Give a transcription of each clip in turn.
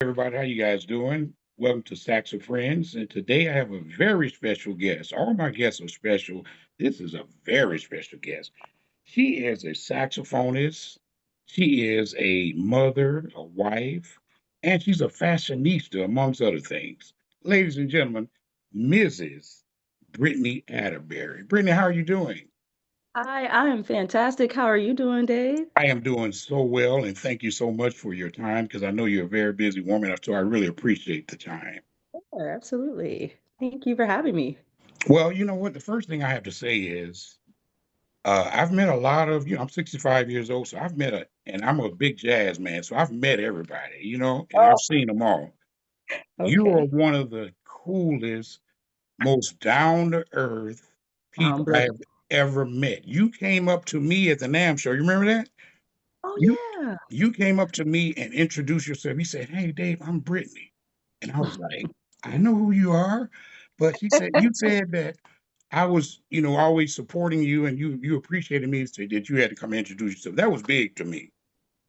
Everybody, how you guys doing? Welcome to Saxofriends, and today I have a very special guest. All my guests are special. This is a very special guest. She is a saxophonist. She is a mother, a wife, and she's a fashionista, amongst other things. Ladies and gentlemen, Mrs. Brittany Atterberry. Brittany, how are you doing? Hi, I am fantastic. How are you doing, Dave? I am doing so well, and thank you so much for your time because I know you're a very busy woman, so I really appreciate the time. Sure, absolutely. Thank you for having me. Well, you know what? The first thing I have to say is I've met a lot of, I'm 65 years old, so and I'm a big jazz man, so I've met everybody, and I've Oh, seen them all. You are okay. one of the coolest, most down to earth people I Bless have ever met. You came up to me at the NAM show. You remember that? Oh, You yeah. you came up to me and introduced yourself. You said, "Hey, Dave, I'm Brittany," and I was like, "I know who you are," but you said that I was, always supporting you, and you appreciated me, so that you had to come and introduce yourself. That was big to me.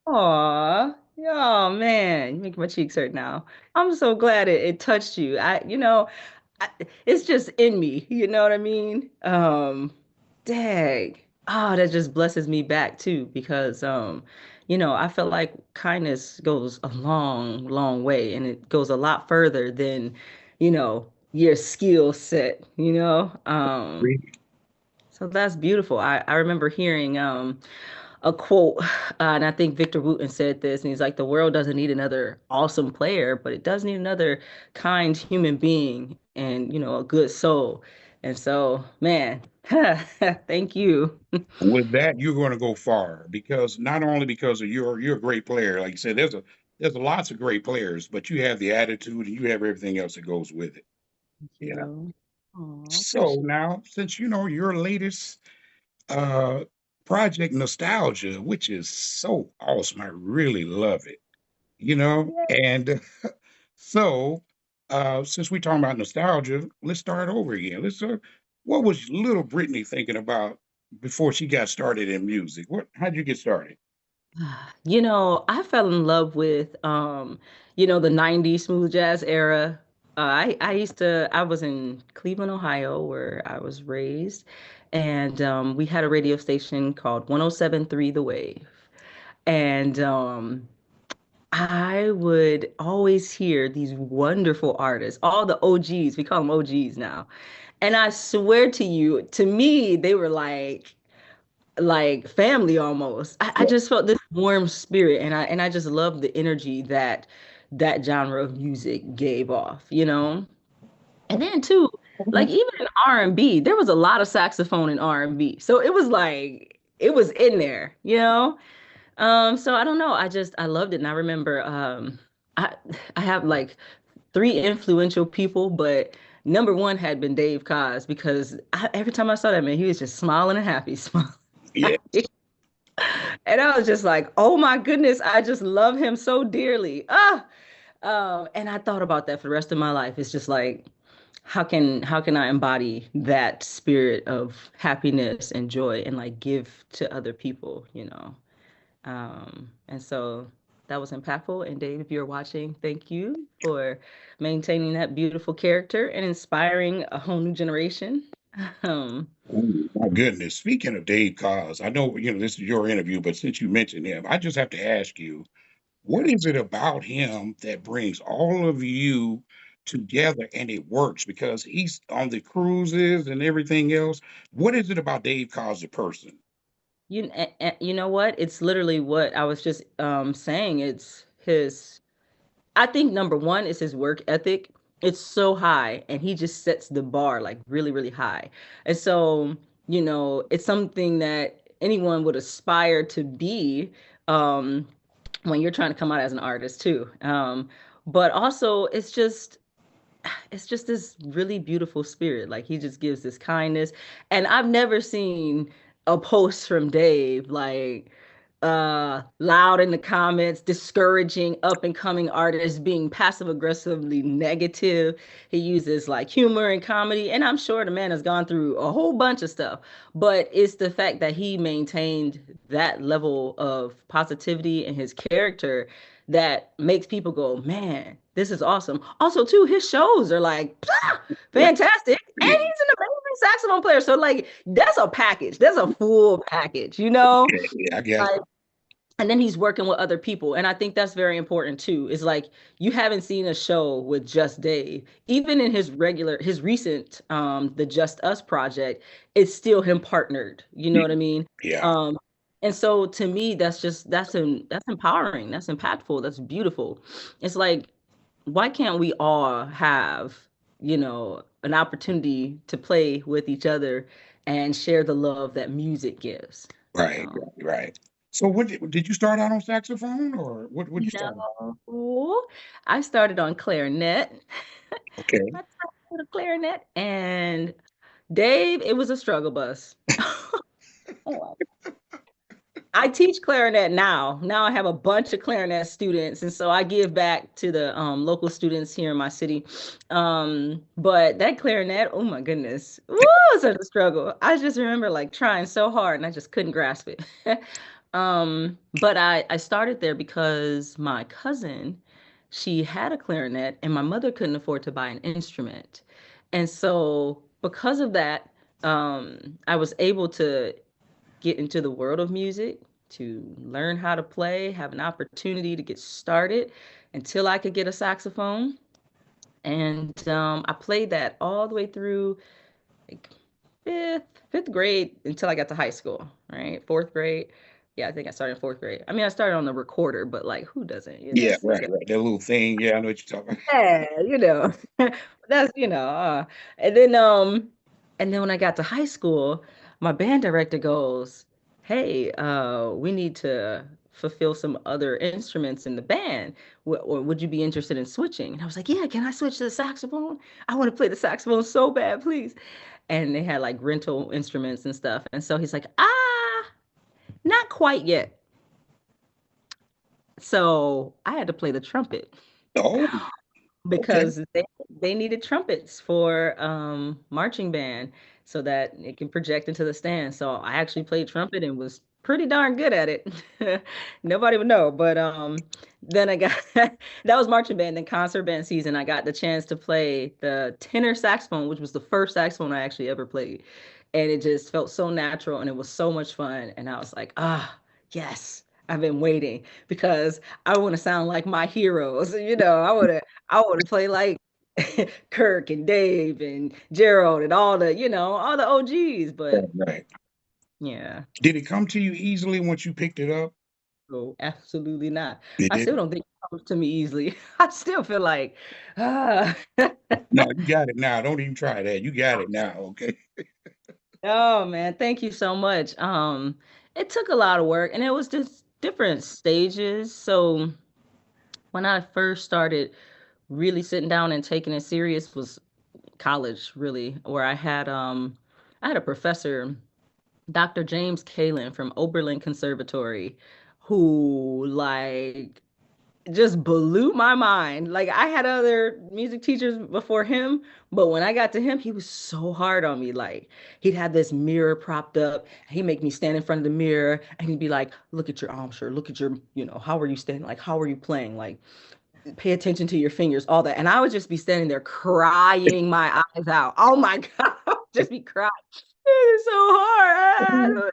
Aw. Oh, man. You make my cheeks hurt now. I'm so glad it touched you. I, it's just in me. You know what I mean? Dang. Oh, that just blesses me back too, because I feel like kindness goes a long, long way, and it goes a lot further than, your skill set, you know? So that's beautiful. I remember hearing a quote, and I think Victor Wooten said this, and he's like, the world doesn't need another awesome player, but it does need another kind human being and, a good soul. And so, man, thank you. With that, you're going to go far because not only because of you're a great player, like you said, there's lots of great players, but you have the attitude and you have everything else that goes with it. Thank Yeah. you. Oh, So appreciate now, since you know your latest uh project nostalgia, which is so awesome, I really love it, it. and so since we're talking about nostalgia, let's start over again. What was little Brittany thinking about before she got started in music? How'd you get started? I fell in love with the 90s smooth jazz era. I was in Cleveland, Ohio, where I was raised, and we had a radio station called 107.3 The Wave. And I would always hear these wonderful artists, all the OGs, we call them OGs now. And I swear to you, to me, they were like family almost. I Yeah. just felt this warm spirit, and I just loved the energy that that genre of music gave off, you know? And then too, like even in R&B, there was a lot of saxophone in R&B. So it was like it was in there, you know? So I don't know. I loved it. And I remember I I have like three influential people, but number one had been Dave Koz because every time I saw that man, he was just smiling and happy, smiling. Yeah. And I was just like, oh my goodness, I just love him so dearly. And I thought about that for the rest of my life. It's just like, how can I embody that spirit of happiness and joy and like give to other people, you know? And so that was impactful. And Dave, if you're watching, thank you for maintaining that beautiful character and inspiring a whole new generation. Um, Oh, my goodness. Speaking of Dave Cos, I know, this is your interview, but since you mentioned him, I just have to ask you, what is it about him that brings all of you together and it works? Because he's on the cruises and everything else. What is it about Dave Cos, the person? you know what? It's literally what I was just saying. It's his I think number one is his work ethic. It's so high, and he just sets the bar like really, really high. And so, it's something that anyone would aspire to be um, when you're trying to come out as an artist too. But also, it's just this really beautiful spirit. Like he just gives this kindness, and I've never seen a post from Dave like loud in the comments discouraging up and coming artists, being passive aggressively negative. He uses like humor and comedy, and I'm sure the man has gone through a whole bunch of stuff, but it's the fact that he maintained that level of positivity in his character that makes people go, man, this is awesome. Also, too, his shows are like fantastic, and Yeah. he's an amazing saxophone player. So, like, that's a package. That's a full package, you know? Okay. Yeah, I guess. Like, and then he's working with other people, and I think that's very important too. Is like you haven't seen a show with just Dave. Even in his recent the Just Us project, it's still him partnered. You know Yeah. what I mean? Yeah. um and so to me, that's empowering, that's impactful, that's beautiful. It's like, why can't we all have, an opportunity to play with each other and share the love that music gives, you Right. know? Right. Right. So, what did you start out on saxophone, or what you start? No, I started on clarinet. Okay. I started with a clarinet, and Dave, it was a struggle bus. Oh, I teach clarinet now. Now I have a bunch of clarinet students, and so I give back to the local students here in my city. But that clarinet, oh my goodness, woo, such a struggle. I just remember like trying so hard, and I just couldn't grasp it. But I started there because my cousin, she had a clarinet, and my mother couldn't afford to buy an instrument, and so because of that, I was able to get into the world of music, to learn how to play, have an opportunity to get started until I could get a saxophone. And I played that all the way through like fifth grade until I got to high school, right? Fourth grade. Yeah, I think I started in fourth grade. I mean, I started on the recorder, but like, who doesn't? Yeah. It's Right. Right. That little thing. Yeah, I know what you're talking. yeah, that's and then when I got to high school, my band director goes, "Hey, we need to fulfill some other instruments in the band. Or would you be interested in switching?" And I was like, "Yeah, can I switch to the saxophone? I want to play the saxophone so bad, please." And they had like rental instruments and stuff. And so he's like, not quite yet." So I had to play the trumpet. Oh. Okay. Because they needed trumpets for marching band so that it can project into the stand. So I actually played trumpet and was pretty darn good at it. Nobody would know, but then I got that was marching band. Then concert band season, I got the chance to play the tenor saxophone, which was the first saxophone I actually ever played, and it just felt so natural and it was so much fun. And I was like, yes. I've been waiting because I want to sound like my heroes. I want to play like Kirk and Dave and Gerald and all the OGs. Right. But Right. yeah, Did it come to you easily once you picked it up? so absolutely not. It I still didn't. don't think it comes to me easily. I still feel like, ah, No, you got it now. Don't even try that. You got it now. Okay. oh man, thank you so much. It took a lot of work, and it was just different stages. So when I first started really sitting down and taking it serious was college, really, where I had a professor, Dr. James Kalin from Oberlin Conservatory, who like just blew my mind. Like I had other music teachers before him, but when I got to him, he was so hard on me. Like he'd have this mirror propped up. He'd make me stand in front of the mirror and he'd be like, look at your arm, sure. Look at your, how are you standing? Like, how are you playing? Like, pay attention to your fingers, all that. And I would just be standing there crying my eyes out. Oh my God. Just be crying. It's so hard.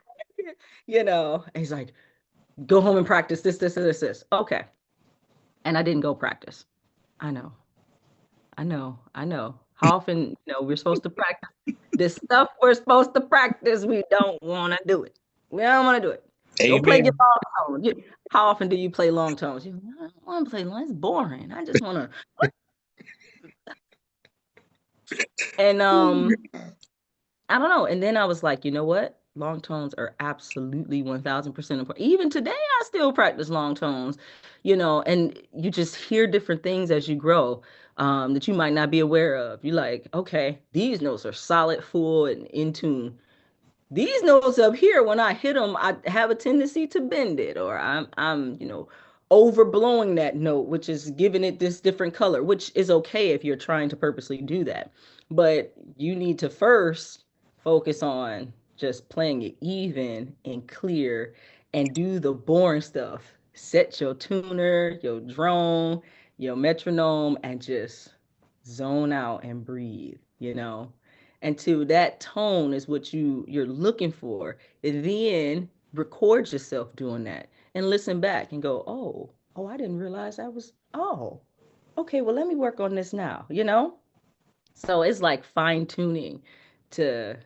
And he's like, go home and practice this. Okay. And I didn't go practice. I know. I know. How often, we're supposed to practice this stuff we're supposed to practice. We don't want to do it. We don't want to do it. Go play your Amen. long tones. How often do you play long tones? I don't want to play long. It's boring. I just want to. And Oh my God. I don't know. And then I was like, you know what? Long tones are absolutely 1000% important. Even today, I still practice long tones, and you just hear different things as you grow, that you might not be aware of. You're like, okay, these notes are solid, full, and in tune. These notes up here, when I hit them, I have a tendency to bend it, or I'm overblowing that note, which is giving it this different color, which is okay if you're trying to purposely do that. But you need to first focus on just playing it even and clear and do the boring stuff set your tuner, your drone, your metronome, and just zone out and breathe, you know. And to that tone is what you're looking for. And then record yourself doing that and listen back and go, oh, I didn't realize I was, oh, okay, well, let me work on this now, you know? So it's like fine tuning to,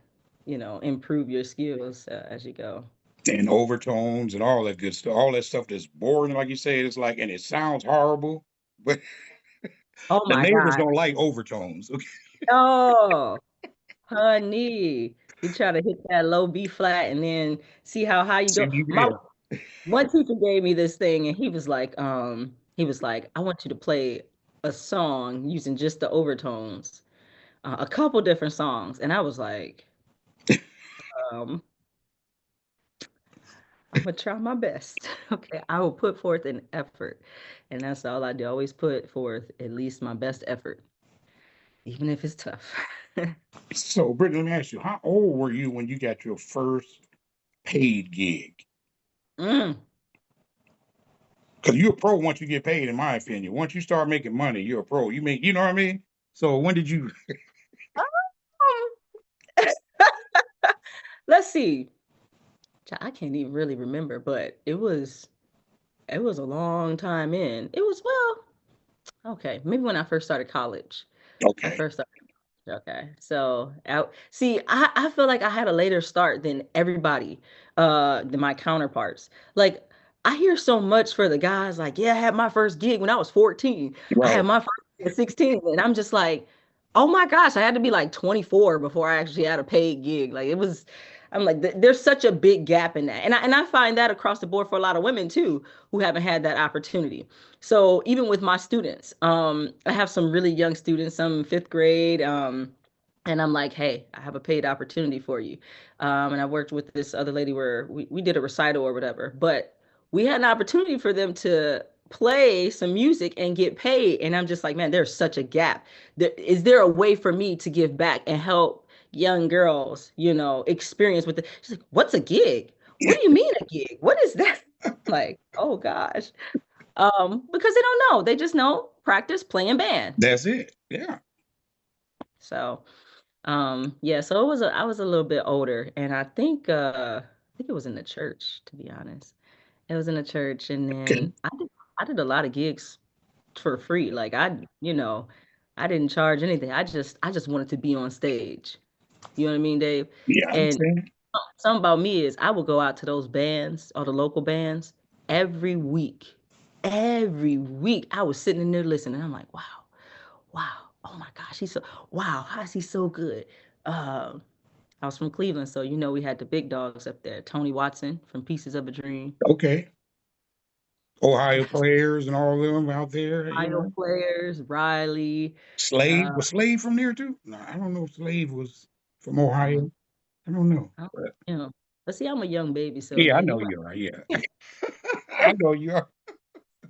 improve your skills as you go. And overtones and all that good stuff, all that stuff that's boring, like you said, it's like, and it sounds horrible, but Oh the my neighbors God. don't like overtones. Okay. Oh, honey. You try to hit that low B flat and then see how high you So go. you, My yeah. one teacher gave me this thing and he was like, I want you to play a song using just the overtones, a couple different songs. And I was like, um, I'm gonna try my best. Okay, I will put forth an effort. And that's all I do. Always put forth at least my best effort, even if it's tough. So, Brittany, let me ask you, how old were you when you got your first paid gig? Mm. Because you're a pro once you get paid, in my opinion. Once you start making money, you're a pro. You make, you know what I mean? So when did you? Let's see. I can't even really remember, but it was a long time in. It was, well, okay, maybe when I first started college. I Okay, first started. Okay. So, see, I feel like I had a later start than everybody, than my counterparts. Like, I hear so much for the guys, like, yeah, I had my first gig when I was 14. I had right. my first gig at 16. And I'm just like, oh my gosh, I had to be like 24 before I actually had a paid gig. Like, I'm like, there's such a big gap in that. And I find that across the board for a lot of women too, who haven't had that opportunity. So even with my students, I have some really young students, some fifth grade, and I'm like, hey, I have a paid opportunity for you. And I worked with this other lady where we did a recital or whatever, but we had an opportunity for them to play some music and get paid. And I'm just like, man, there's such a gap. Is there a way for me to give back and help young girls, experience with it? She's like, what's a gig? What do you mean a gig? What is that? Like, oh gosh. Because they don't know. They just know practice, play, and band. That's it. Yeah. So, yeah, so I was a little bit older, and I think it was in the church, to be honest. It was in the church, and Okay. then I did a lot of gigs for free. Like I didn't charge anything. I just wanted to be on stage. You know what I mean, Dave? Yeah, I And understand. something about me is I would go out to those bands or the local bands every week. Every week I was sitting in there listening. I'm like, wow, wow, oh my gosh, wow, how is he so good? Um, I was from Cleveland, so we had the big dogs up there. Tony Watson from Pieces of a Dream, Okay. Ohio players and all of them out there, you Ohio know. players, Riley. Slave Uh, was Slave from there too? No, I don't know if Slave was from um, Ohio. I don't know. I don't- But but see, I'm a young baby, so yeah, I they know might you are. Yeah. I know you are.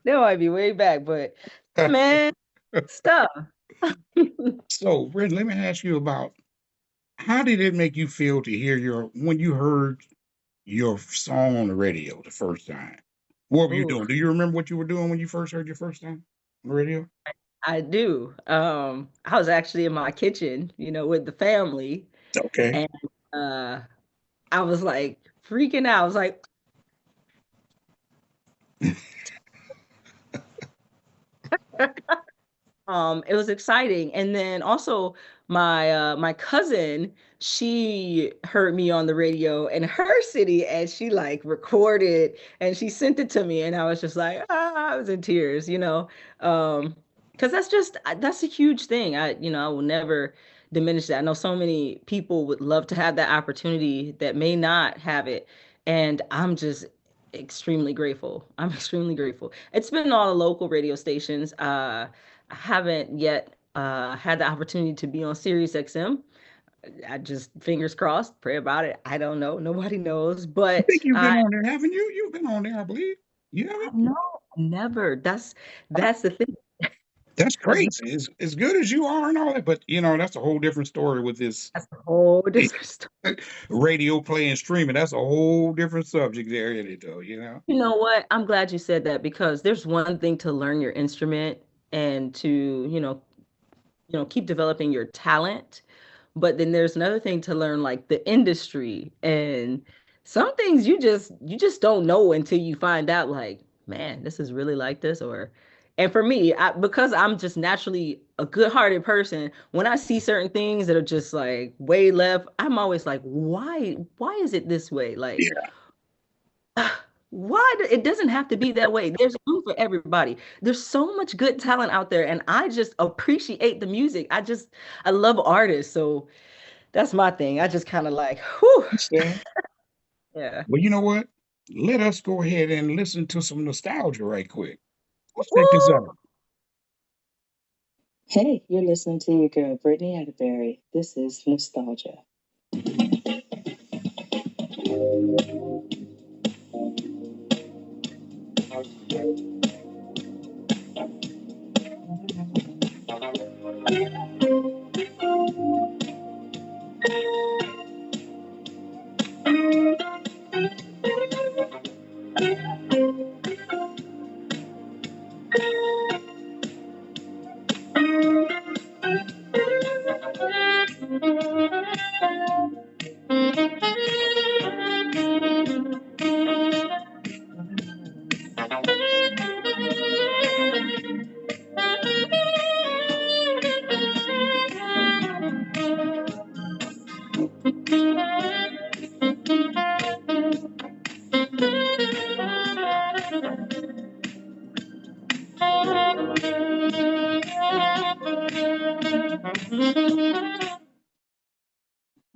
they might be way back, but man, stuff. So, Brent, let me ask you about how did it make you feel to hear when you heard your song on the radio the first time? What were you Ooh, doing? Do you remember what you were doing when you first heard your first time on the radio? I do. I was actually in my kitchen, with the family, Okay. and uh, I was like freaking out. I was like, it was exciting. And then also my cousin, she heard me on the radio in her city and she like recorded and she sent it to me and I was just like, I was in tears, because that's a huge thing. I will never diminish that. I know so many people would love to have that opportunity that may not have it. And I'm just extremely grateful. I'm extremely grateful. It's been all the local radio stations. I haven't yet had the opportunity to be on Sirius XM. I just fingers crossed, pray about it. I don't know. Nobody knows. I But think you've been on there, haven't you? You've been on there, I believe. You haven't? no, never. That's the thing. That's As crazy. As good as you are and all that, but that's a whole different story with this that's a whole different story. radio play and streaming. That's a whole different subject there in it, though. You know what? I'm glad you said that because there's one thing to learn your instrument and to, keep developing your talent. But then there's another thing to learn like the industry and some things you just don't know until you find out like, man, this is really like this or and for me, because I'm just naturally a good-hearted person, when I see certain things that are just like way left, I'm always like, why is it this way? Like Yeah. it doesn't have to be that way. There's room for everybody. There's so much good talent out there, and I just appreciate the music. I love artists, so that's my thing. I just kind of like, whew. Understand? Yeah. Well, you know what? Let us go ahead and listen to some nostalgia right quick. Let's check this Woo! out. Hey, you're listening to your girl, Brittany Atterberry. This is Nostalgia.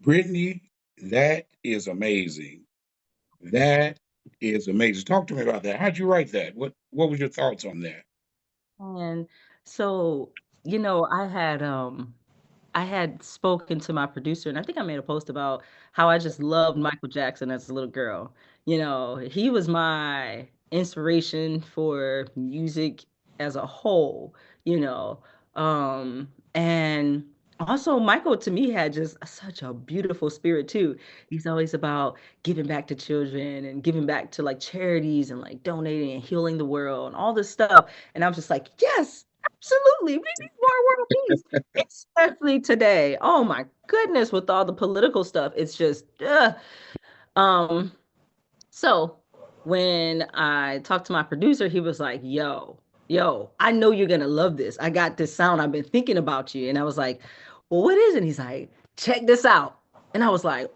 Brittany, that is amazing. That is amazing. Talk to me about that. How'd you write that? What was your thoughts on that? And so, I had spoken to my producer, and I think I made a post about how I just loved Michael Jackson as a little girl. He was my inspiration for music as a whole, you know. And also Michael to me had just such a beautiful spirit too. He's always about giving back to children and giving back to like charities and like donating and healing the world and all this stuff. And I'm just like, yes, absolutely. We need more world peace, especially today. Oh my goodness, with all the political stuff, it's just, um, so when I talked to my producer, he was like, yo, I know you're gonna love this. I got this sound. I've been thinking about you. And I was like, well, what is it? And he's like, check this out. And I was like,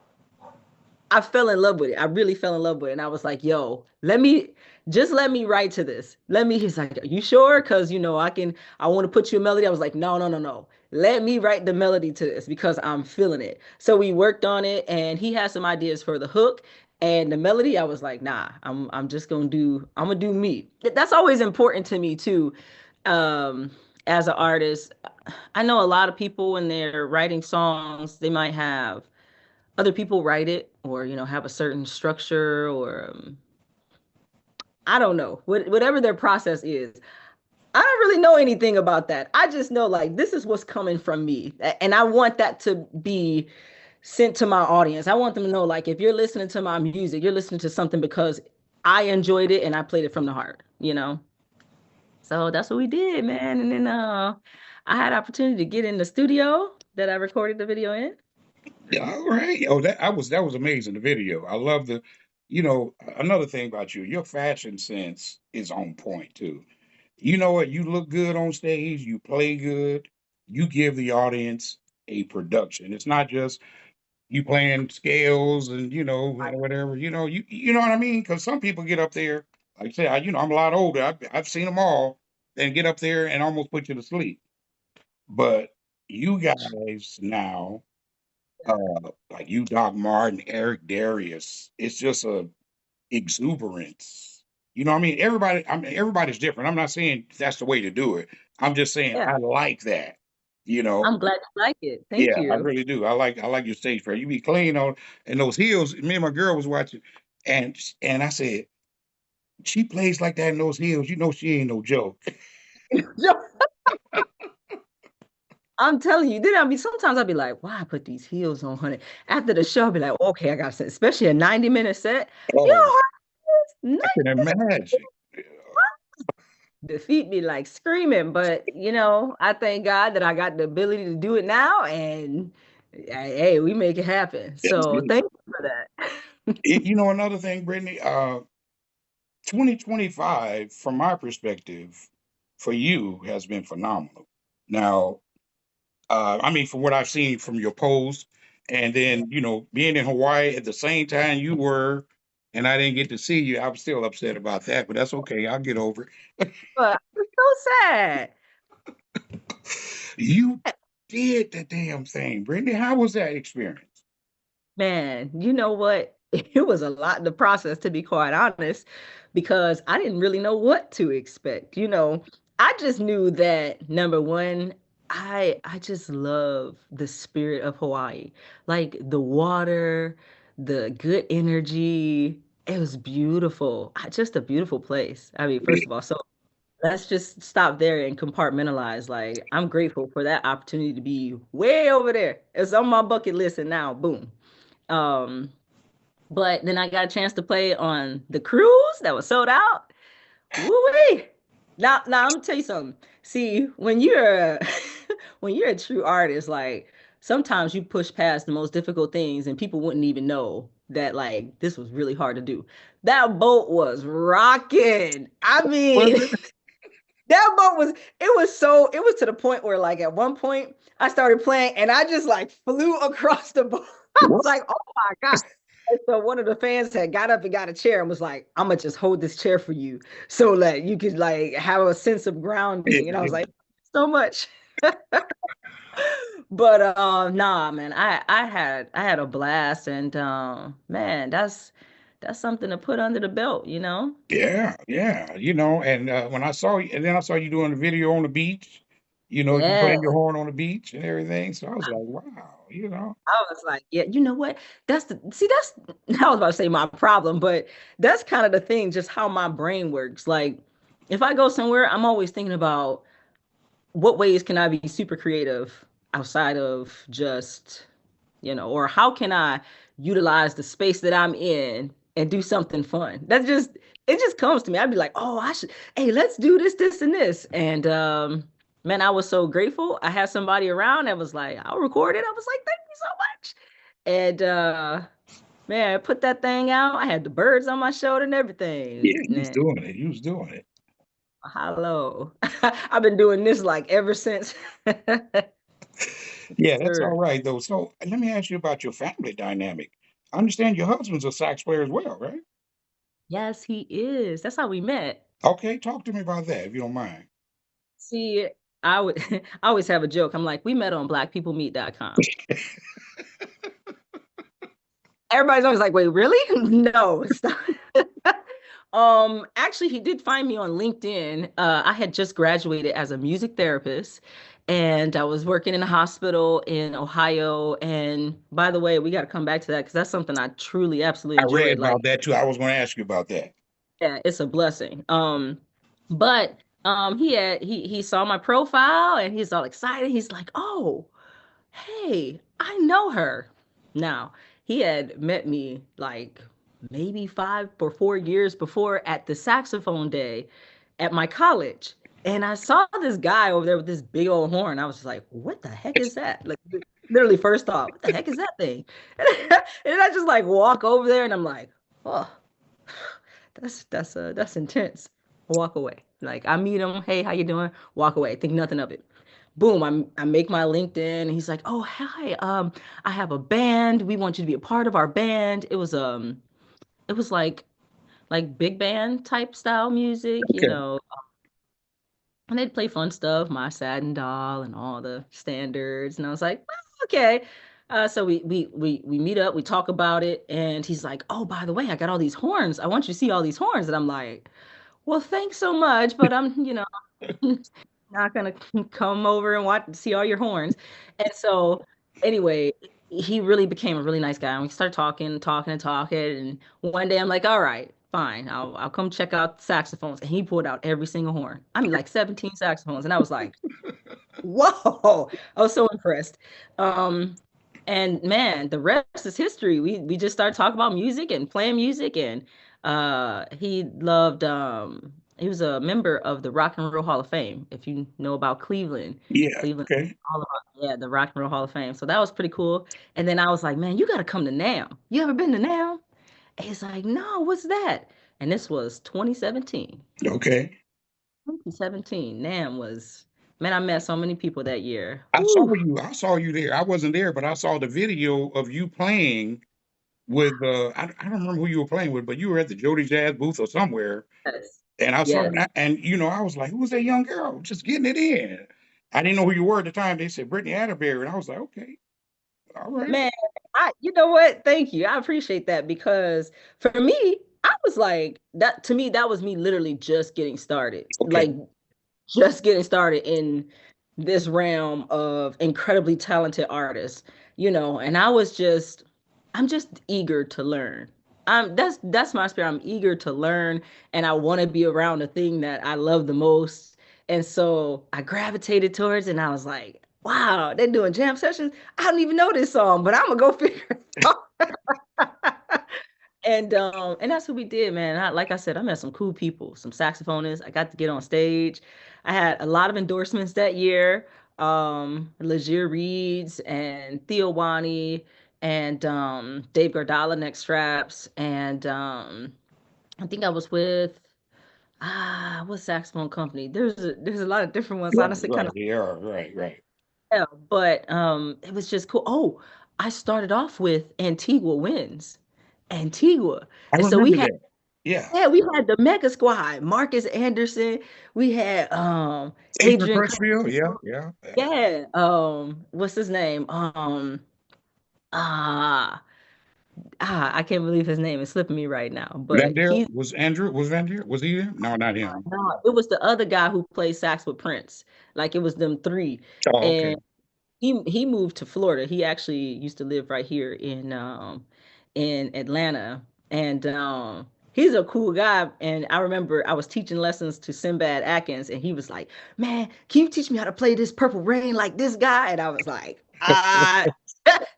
I fell in love with it. I really fell in love with it. And I was like, yo, let me write to this. He's like, are you sure? Cause I want to put you a melody. I was like, no, no, no, no. Let me write the melody to this because I'm feeling it. So we worked on it and he had some ideas for the hook and the melody. I was like, nah, I'm gonna do me. That's always important to me too. Um, as an artist, I know a lot of people when they're writing songs, they might have other people write it or have a certain structure or I don't know whatever their process is. I don't really know anything about that. I just know like this is what's coming from me, and I want that to be sent to my audience. I want them to know like if you're listening to my music, you're listening to something because I enjoyed it and I played it from the heart. So that's what we did, man. And then I had opportunity to get in the studio that I recorded the video in. Yeah, all right. Oh, that was amazing. The video. I love another thing about you, your fashion sense is on point too. You know what? You look good on stage, you play good, you give the audience a production. It's not just you playing scales and whatever. You know what I mean? Because some people get up there, like I said, I'm a lot older. I've seen them all, and get up there and almost put you to sleep. But you guys now, like you, Doc Martin, Eric Darius, it's just a exuberance. You know what I mean? Everybody's different. I'm not saying that's the way to do it. I'm just saying Yeah, I like that. You know, I'm glad you like it. Thank yeah, I you. really do. I like your stage prayer. You be clean on and those heels. Me and my girl was watching, and I said, she plays like that in those heels. You know she ain't no joke. I'm telling you, then sometimes I'll be like, why I put these heels on, honey? After the show, I'll be like, okay, I got to set, especially a 90-minute set. You know Oh, how hard it is? I can 90 imagine. Yeah. the feet be like screaming, but I thank God that I got the ability to do it now, and hey, we make it happen. That's So good. thank you for that. You know, another thing, Brittany, 2025, from my perspective, for you has been phenomenal. Now, I mean, from what I've seen from your posts, and then, being in Hawaii at the same time you were, and I didn't get to see you, I'm still upset about that, but that's okay. I'll get over it. But it's so sad. You did the damn thing, Brittany. How was that experience? Man, you know what? It was a lot in the process, to be quite honest, because I didn't really know what to expect. I just knew that number one, I just love the spirit of Hawaii, like the water, the good energy. It was beautiful. Just a beautiful place. I mean, first of all, so let's just stop there and compartmentalize. Like, I'm grateful for that opportunity to be way over there. It's on my bucket list, and now, boom. Um, but then I got a chance to play on the cruise that was sold out. Woo-wee. Now I'm gonna tell you something. See, when you're when you're a true artist, like sometimes you push past the most difficult things and people wouldn't even know that like this was really hard to do. That boat was rocking. I Was mean, it? that boat was it was to the point where like at one point I started playing and I just like flew across the boat. I was What? like, oh my God. And so one of the fans had got up and got a chair and was like, I'm gonna just hold this chair for you so that you could like have a sense of Yeah, grounding. And I was yeah, like, so much. But nah, man, I had a blast and man, that's something to put under the belt. yeah, yeah. And when I saw you, and then I saw you doing the video on the beach. You Yeah. playing your horn on the beach and everything. So I was like, wow. I was like, yeah, you know what? That's I was about to say my problem, but that's kind of the thing, just how my brain works. Like, if I go somewhere, I'm always thinking about what ways can I be super creative outside of just, or how can I utilize the space that I'm in and do something fun? It just comes to me. I'd be like, oh, hey, let's do this, this, and this. And man, I was so grateful. I had somebody around that was like, I'll record it. I was like, thank you so much. And man, I put that thing out. I had the birds on my shoulder and Yeah, everything. he was Man, doing it. He was doing it. hello. I've been doing this like ever since. Yeah, that's all Sir. right though. So let me ask you about your family dynamic. I understand your husband's a sax player as well, right? Yes, he is. That's how we met. Okay, talk to me about that if you don't mind. See, I would I always have a joke. I'm like, we met on blackpeoplemeet.com. Everybody's always like, wait, really? No, stop. Actually, he did find me on LinkedIn. I had just graduated as a music therapist, and I was working in a hospital in Ohio. And by the way, we got to come back to that because that's something I truly, absolutely I read enjoyed. Like, about that too. I was going to ask you about that. yeah, it's a blessing. But he saw my profile and he's all excited. He's like, "Oh, hey, I know her." Now, he had met me like maybe 5 or 4 years before at the saxophone day at my college. And I saw this guy over there with this big old horn. I was just like, what the heck is that? Like literally first thought, what the heck is that thing? And I just like walk over there and I'm like, oh, that's intense. Walk away. Like I meet him, hey, how you doing? Walk away. Think nothing of it. Boom, I make my LinkedIn and he's like, "Oh, hi. I have a band. We want you to be a part of our band." It was like big band type style music, Okay. and they'd play fun stuff, My Satin Doll and all the standards. And I was like, "Oh, okay." So we meet up, we talk about it, and he's like, "Oh, by the way, I got all these horns. I want you to see all these horns." And I'm like, "Well, thanks so much, but I'm not gonna come over and watch see all your horns." And so anyway, he really became a really nice guy. And we started talking, talking, and talking. And one day I'm like, all right, fine, I'll come check out the saxophones. And he pulled out every single horn. I mean like 17 saxophones. And I was like, Whoa, I was so impressed. Um, and man, the rest is history. We just started talking about music and playing music, and he loved he was a member of the Rock and Roll Hall of Fame. If you know about Cleveland, Yeah. Cleveland, Okay. all about yeah, the Rock and Roll Hall of Fame. So that was pretty cool. And then I was like, man, you got to come to NAMM. You ever been to NAMM? And he's like, no, what's that? And this was 2017. Okay. 2017. NAMM was, man, I met so many people that year. I saw Whew. you. I saw you there. I wasn't there, but I saw the video of you playing with. I don't remember who you were playing with, but you were at the Jody Jazz booth or somewhere, Yes. and I saw Yes. it. And you know, I was like, "Who was that young girl just getting it in?" I didn't know who you were at the time. They said Brittany Atterberry, and I was like, "Okay, all right, Man, you know what? Thank you. I appreciate that because for me, I was like, that to me, that was me literally just getting started. okay." Like just getting started in this realm of incredibly talented artists, and I'm just eager to learn. That's my spirit. I'm eager to learn and I want to be around the thing that I love the most. And so I gravitated towards it and I was like, wow, they're doing jam sessions. I don't even know this song, but I'm gonna go figure it out. And that's what we did, man. Like I said, I met some cool people, some saxophonists. I got to get on stage. I had a lot of endorsements that year. Legier Reeds and Theo Wani and Dave Gardala next straps. And I think I was with what saxophone company? There's a lot of different ones, Right, honestly, kind right, of yeah, right, right. yeah, but it was just cool. Oh, I started off with Antigua Winds. Antigua. I And so we remember had that. Yeah, yeah, we had the mega squad, Marcus Anderson. We had Adrian Adrian Crutchfield. Yeah, Cardoso. yeah. Yeah, what's his name? Ah, I can't believe his name is slipping me right now. Van But Dale he's was Andrew. Was Van Dale? Was he there? No, not him. no, it was the other guy who played sax with Prince. Like it was them three. Oh, okay. And he moved to Florida. He actually used to live right here in Atlanta. And he's a cool guy. And I remember I was teaching lessons to Sinbad Atkins, and he was like, man, can you teach me how to play this Purple Rain like this guy? And I was like,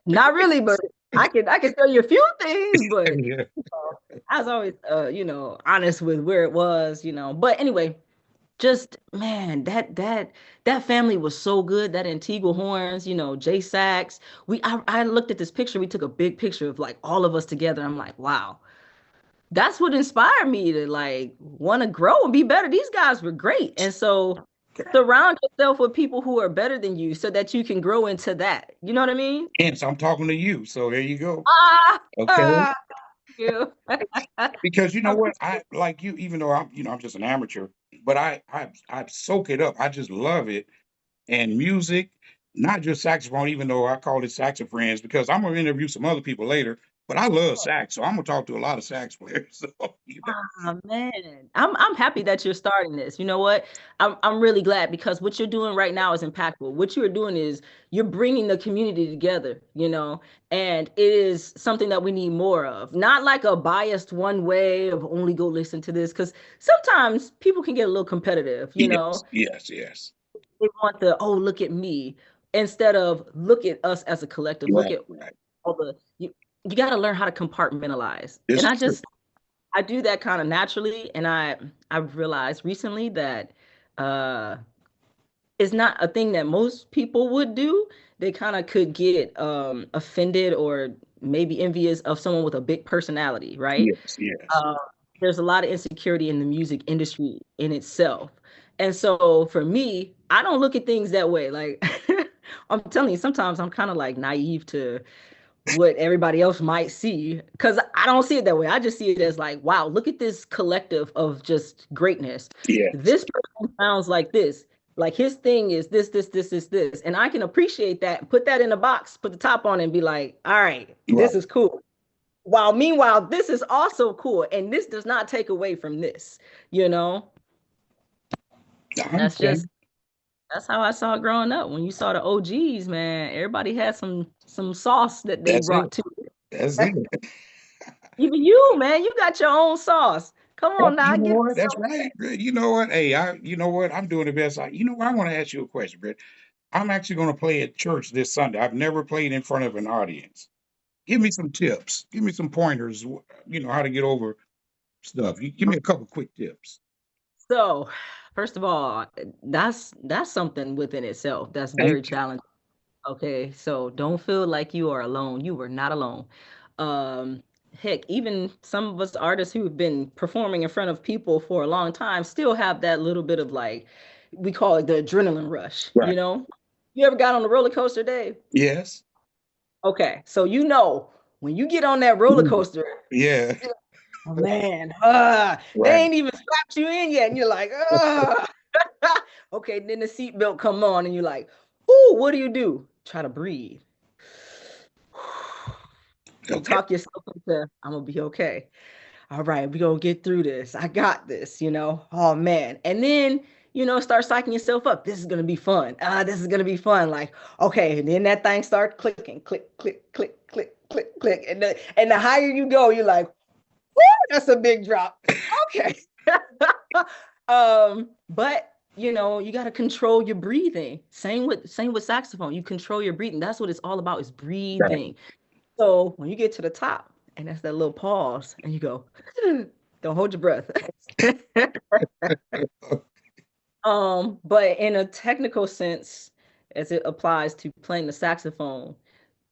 not really, but I can tell you a few things, but Yeah. I was always honest with where it was. But anyway, just man, that family was so good. That Antigua horns, J Sax. I looked at this picture. We took a big picture of like all of us together. I'm like, wow, that's what inspired me to like want to grow and be better. These guys were great, and so surround yourself with people who are better than you so that you can grow into that. You know what I mean? Hence, I'm talking to you. So there you go. Ah, Okay. thank you. Because you know I what? I like you, even though I'm just an amateur, but I soak it up. I just love it. And music, not just saxophone, even though I call it Saxofriends, because I'm gonna interview some other people later, but I love sax, so I'm gonna talk to a lot of sax players. So, Oh man, I'm happy that you're starting this. You know what? I'm really glad because what you're doing right now is impactful. What you're doing is you're bringing the community together, and it is something that we need more of. Not like a biased one way of only go listen to this, because sometimes people can get a little competitive, yes, yes, yes. They want the, oh, look at me, instead of look at us as a collective, look Right, at right. all you got to learn how to compartmentalize. This And is true. I do that kind of naturally, and I've realized recently that uh it's not a thing that most people would do. They kind of could get offended or maybe envious of someone with a big personality, right? Yes, yes. Uh, there's a lot of insecurity in the music industry in itself. And so for me, I don't look at things that way. Like I'm telling you, sometimes I'm kind of like naive to what everybody else might see because I don't see it that way. I just see it as like, wow, look at this collective of just greatness. Yes. This person sounds like this. Like his thing is this. And I can appreciate that, put that in a box, put the top on it and be like, all right, Right. this is cool. While meanwhile, this is also cool. And this does not take away from this, you know? I That's just understand. that's how I saw it growing up. When you saw the OGs, man, everybody had some sauce that they That's it. brought to That's it. it. Even you, man, you got your own sauce. Come on You now, know give me what? That's some. right. You know what? Hey, you know what? I'm doing the best. You know what? I want to ask you a question, Britt. I'm actually going to play at church this Sunday. I've never played in front of an audience. Give me some tips. Give me some pointers. How to get over stuff. You give me a couple quick tips. So, first of all, that's something within itself that's Thank very you. challenging. Okay, so don't feel like you are alone. You are not alone. Um, Heck, even some of us artists who've been performing in front of people for a long time still have that little bit of like, we call it the adrenaline rush, Right. you know? You ever got on a roller coaster, Dave? Yes. Okay, so when you get on that roller Mm. coaster, Yeah. you're like, oh man, they Right. ain't even strapped you in yet, and you're like, okay, then the seatbelt come on, and you're like, ooh, what do? Try to breathe. You Okay. talk yourself into, I'm gonna be okay. All right, we gonna get through this. I got this. Oh man. And then, start psyching yourself up. This is gonna be fun. This is gonna be fun. Like, okay, and then that thing start clicking, click, click, click, click, click, click. And the higher you go, you're like, whoo, that's a big drop. Okay. But you got to control your breathing. Same with saxophone. You control your breathing. That's what it's all about, is Right. breathing. So when you get to the top, and that's that little pause, and you go, don't hold your breath. But in a technical sense, as it applies to playing the saxophone,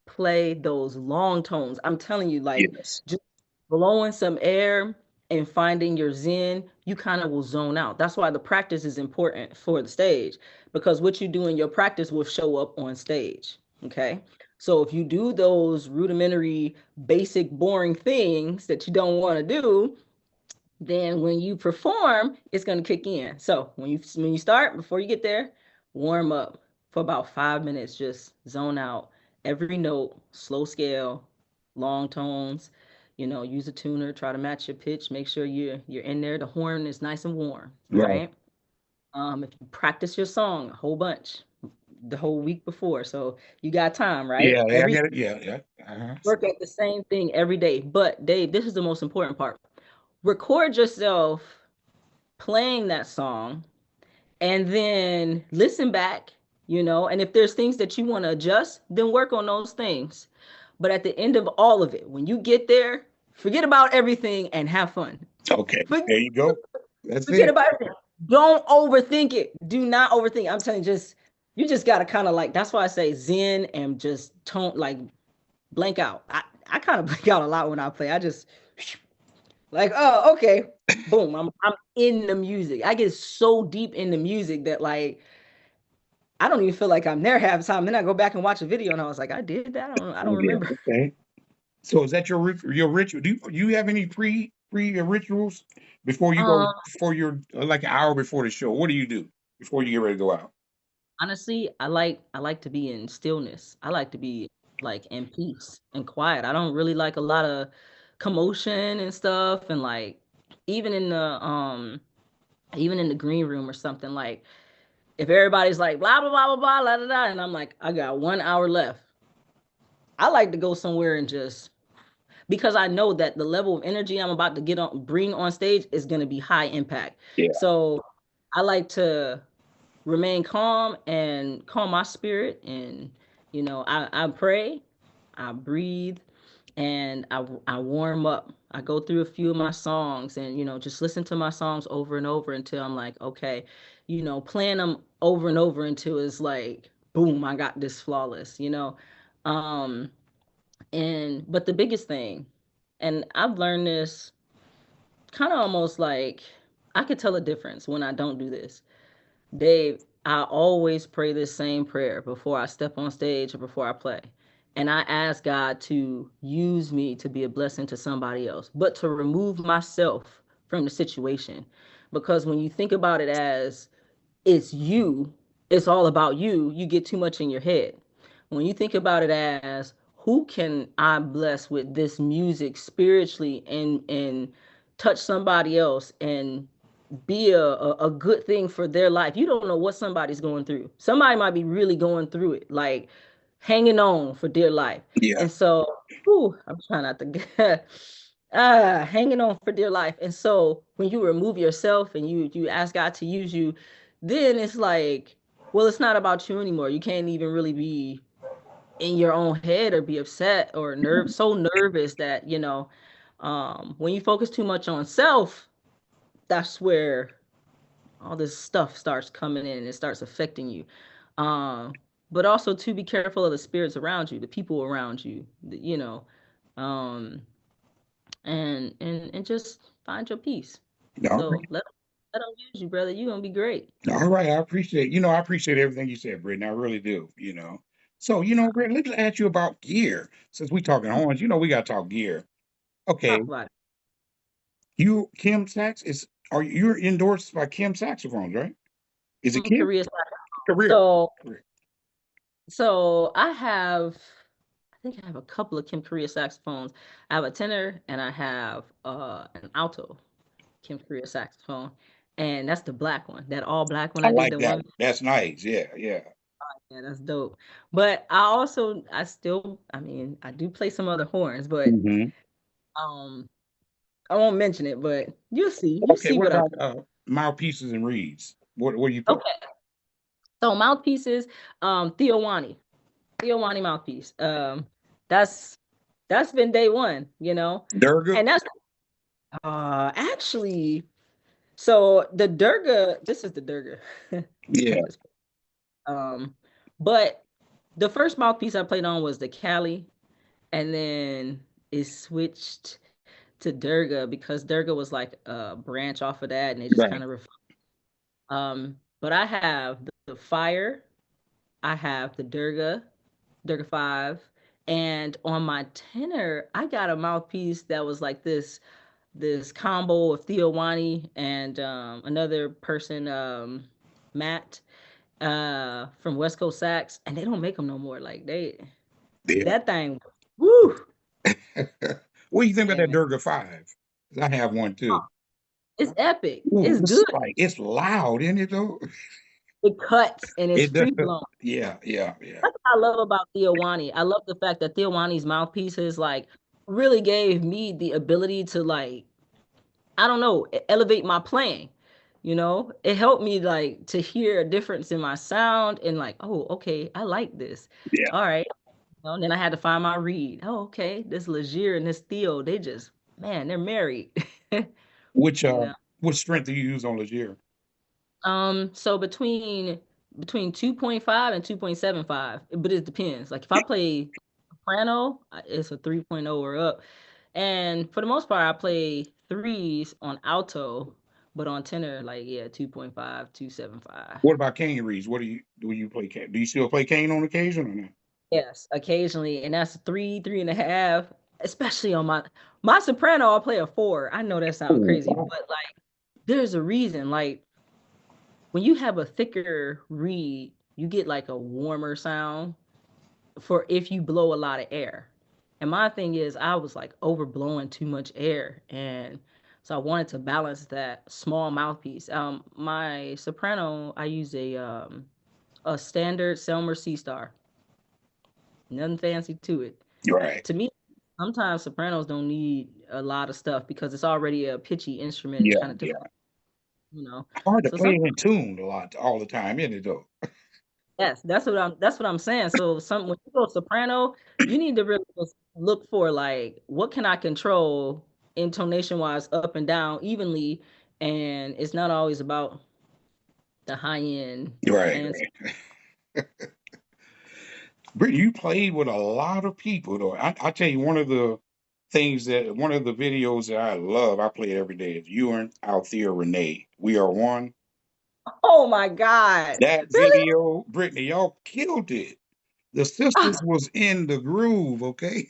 play those long tones. I'm telling you, like Yes. just blowing some air and finding your zen, you kind of will zone out. That's why the practice is important for the stage, because what you do in your practice will show up on stage. Okay. So if you do those rudimentary, basic, boring things that you don't want to do, then when you perform, it's going to kick in. So when you start, before you get there, warm up for about 5 minutes. Just zone out every note, slow scale, long tones. Use a tuner, try to match your pitch. Make sure you're in there. The horn is nice and warm, Right. right? If you practice your song a whole bunch the whole week before, so you got time, right? Yeah. Yeah. I get it. Yeah. Yeah. Uh-huh. Work at the same thing every day. But Dave, this is the most important part. Record yourself playing that song and then listen back, and if there's things that you want to adjust, then work on those things. But at the end of all of it, when you get there, forget about everything and have fun. Okay. For- There you go. That's Forget it. about everything. Don't overthink it. Do not overthink. I'm telling you, you just gotta kind of like, that's why I say zen and just tone, like, blank out. I kind of blank out a lot when I play. I just like, oh, okay, boom. I'm in the music. I get so deep in the music that, like, I don't even feel like I'm there half the time. Then I go back and watch a video and I was like, I did that. I don't Yeah. remember. Okay. So is that your ritual? Do you have any pre rituals before you go Um, before you're like an hour before the show? What do you do before you get ready to go out? Honestly, I like to be in stillness. I like to be like in peace and quiet. I don't really like a lot of commotion and stuff, and like even in the um even in the green room or something, like if everybody's like blah blah blah blah blah blah blah, blah, and I'm like, I got 1 hour left. I like to go somewhere and just, because I know that the level of energy I'm about to bring on stage is going to be high impact. Yeah. So I like to remain calm and calm my spirit, and I pray, I breathe, and I warm up. I go through a few of my songs and just listen to my songs over and over until I'm like, okay, playing them over and over until it's like, boom, I got this flawless. um but the biggest thing, and I've learned this kind of almost like, I could tell a difference when I don't do this. Dave, I always pray this same prayer before I step on stage or before I play. And I ask God to use me to be a blessing to somebody else, but to remove myself from the situation. Because when you think about it as it's you, it's all about you, you get too much in your head. When you think about it as, who can I bless with this music spiritually, and touch somebody else and be a good thing for their life. You don't know what somebody's going through. Somebody might be really going through it, like hanging on for dear life. Yeah. And so, I'm trying not to get hanging on for dear life. And so when you remove yourself and you ask God to use you, then it's like well, it's not about you anymore. You can't even really be in your own head or be upset or so nervous that, when you focus too much on self, that's where all this stuff starts coming in and it starts affecting you. Um, but also to be careful of the spirits around you, the people around you, um, and just find your peace. All So right. let them use you, brother. You're gonna be great. All right. I appreciate everything you said, Brittany. I really do. So, Brittany, let's ask you about gear. Since we talking horns, we got to talk gear. Okay. Talk about it. Kim Sax you're endorsed by Kim Saxophones, right? Is it Kim? Korea. Career. So I think I have a couple of Kim Korea saxophones. I have a tenor and I have an alto Kim Korea saxophone, and that's the black one, that all black one I I did like the that. one. That's nice. Yeah, yeah. Yeah, that's dope. But I mean, I do play some other horns, but Hmm. um, I won't mention it. But you'll Okay, see what what I'm. about mouthpieces and reeds? What do you play? Okay, so mouthpieces, Theo Wani mouthpiece. That's that's been day one, Durga? and that's actually. So the Durga, this is the Durga. Yeah, um, but the first mouthpiece I played on was the Cali, and then it switched to Durga because Durga was like a branch off of that, and it just right. kind of. But I have the Fire, I have the Durga 5, and on my tenor, I got a mouthpiece that was like this combo of Theo Wani and another person, Matt, from West Coast Sax, and they don't make them no more. Like Yeah. that thing, woo, What do you think about yeah, that man, Durga 5? 'Cause I have one too. it's epic, Ooh, it's it's good, like it's loud, isn't it though? it cuts and it's It does. free flowing. Yeah, yeah, yeah. That's what I love about Theo Wani. I love the fact that Theo Wani's mouthpieces like really gave me the ability to like, I don't know, elevate my playing. It helped me like to hear a difference in my sound and like, oh, okay, I like this. Yeah. All right. And then I had to find my reed. Oh, okay. This Legier and this Theo, man, they're married. Which you know. what strength do you use on Legier? So between 2.5 and 2.75, but it depends. Like if I play soprano, it's a 3.0 or up. And for the most part, I play threes on alto, but on tenor, like, yeah, 2.5, 2.75. What about cane reeds? What do you play cane? Do you still play cane on occasion or not? Yes, occasionally, and that's 3.5, especially on my soprano. I'll play a 4. I know that sounds Oh, crazy, wow. but like, there's a reason. Like when you have a thicker reed, you get like a warmer sound for if you blow a lot of air. And my thing is, I was like overblowing too much air, and so I wanted to balance that small mouthpiece. My soprano, I use a standard Selmer C Star, nothing fancy to it. Right. To me, sometimes sopranos don't need a lot of stuff because it's already a pitchy instrument. It's Yeah, kind of yeah. difficult, you know. Hard to So play some it in tune a lot all the time, isn't it though? Yes, that's what I'm saying. So when you go soprano, you need to really just look for like what can I control intonation wise up and down evenly, and it's not always about the high end Right, fancy. right. Brittany, you played with a lot of people though. I tell you, one of the videos that I love, I play it every day, is you and Althea Renee. We Are One. Oh my God. That Really? video, Brittany, y'all killed it. The Ah, sisters was in the groove, okay?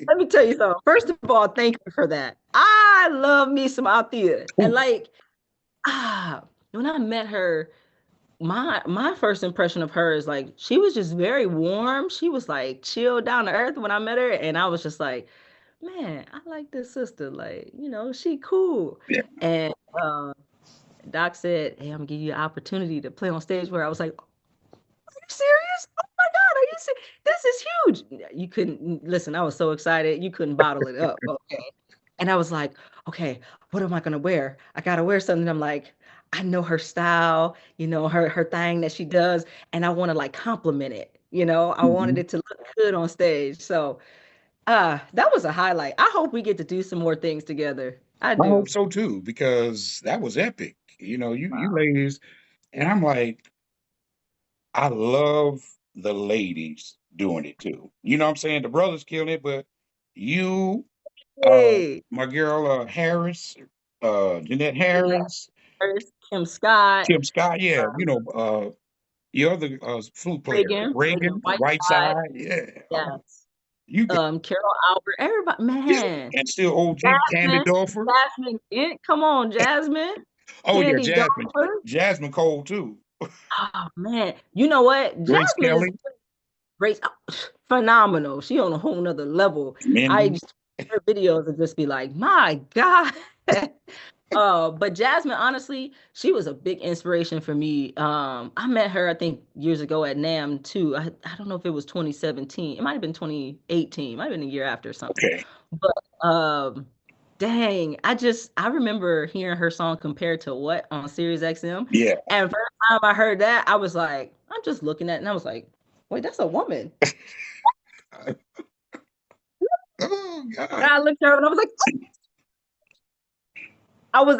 let me tell you something. First of all, thank you for that. I love me some Althea. And Ooh, like, when I met her, my first impression of her is like she was just very warm. She was like chill down to earth when I met her, and I was just like, man, I like this sister. Like, she cool. yeah, And Doc said, hey, I'm gonna give you an opportunity to play on stage. Where I was like, are you serious? Oh my God, are you serious? This is huge. You couldn't listen. I was so excited. You couldn't bottle it up. Okay. And I was like, okay, what am I gonna wear? I gotta wear something. I'm like, I know her style, her thing that she does, and I want to like compliment it. I wanted Mhm. it to look good on stage. So that was a highlight. I hope we get to do some more things together. I I hope do. so too, because that was epic. You Wow. ladies, and I'm like, I love the ladies doing it too. You know what I'm saying? The brothers killing it, but you, Hey, my girl Harris, Jeanette Jeanette Harris, Harris, Kim Scott, Tim Scott, yeah, your other flute player, Reagan Reagan, Whiteside, Whiteside, yeah. Oh, yes. you got Carol Albert, everybody, yeah, man. and still OG Candy Jasmine, Dulfer. Jasmine, come on, Jasmine, Oh yeah, Candy Dulfer. Jasmine Cole too. Oh man, you know what? Grace Jasmine is Kelly, great, phenomenal. She on a whole nother level. I Mindy. just her videos and just be like, my God. But Jasmine, honestly, she was a big inspiration for me. I met her, I think, years ago at NAM too. I don't know if it was 2017. It might have been 2018. It might have been a year after or something. Okay, But dang, I remember hearing her song compared to what on Sirius XM. yeah. And first time I heard that, I was like, I'm just looking at it and I was like, wait, that's a woman. Oh And God. I looked at her and I was like,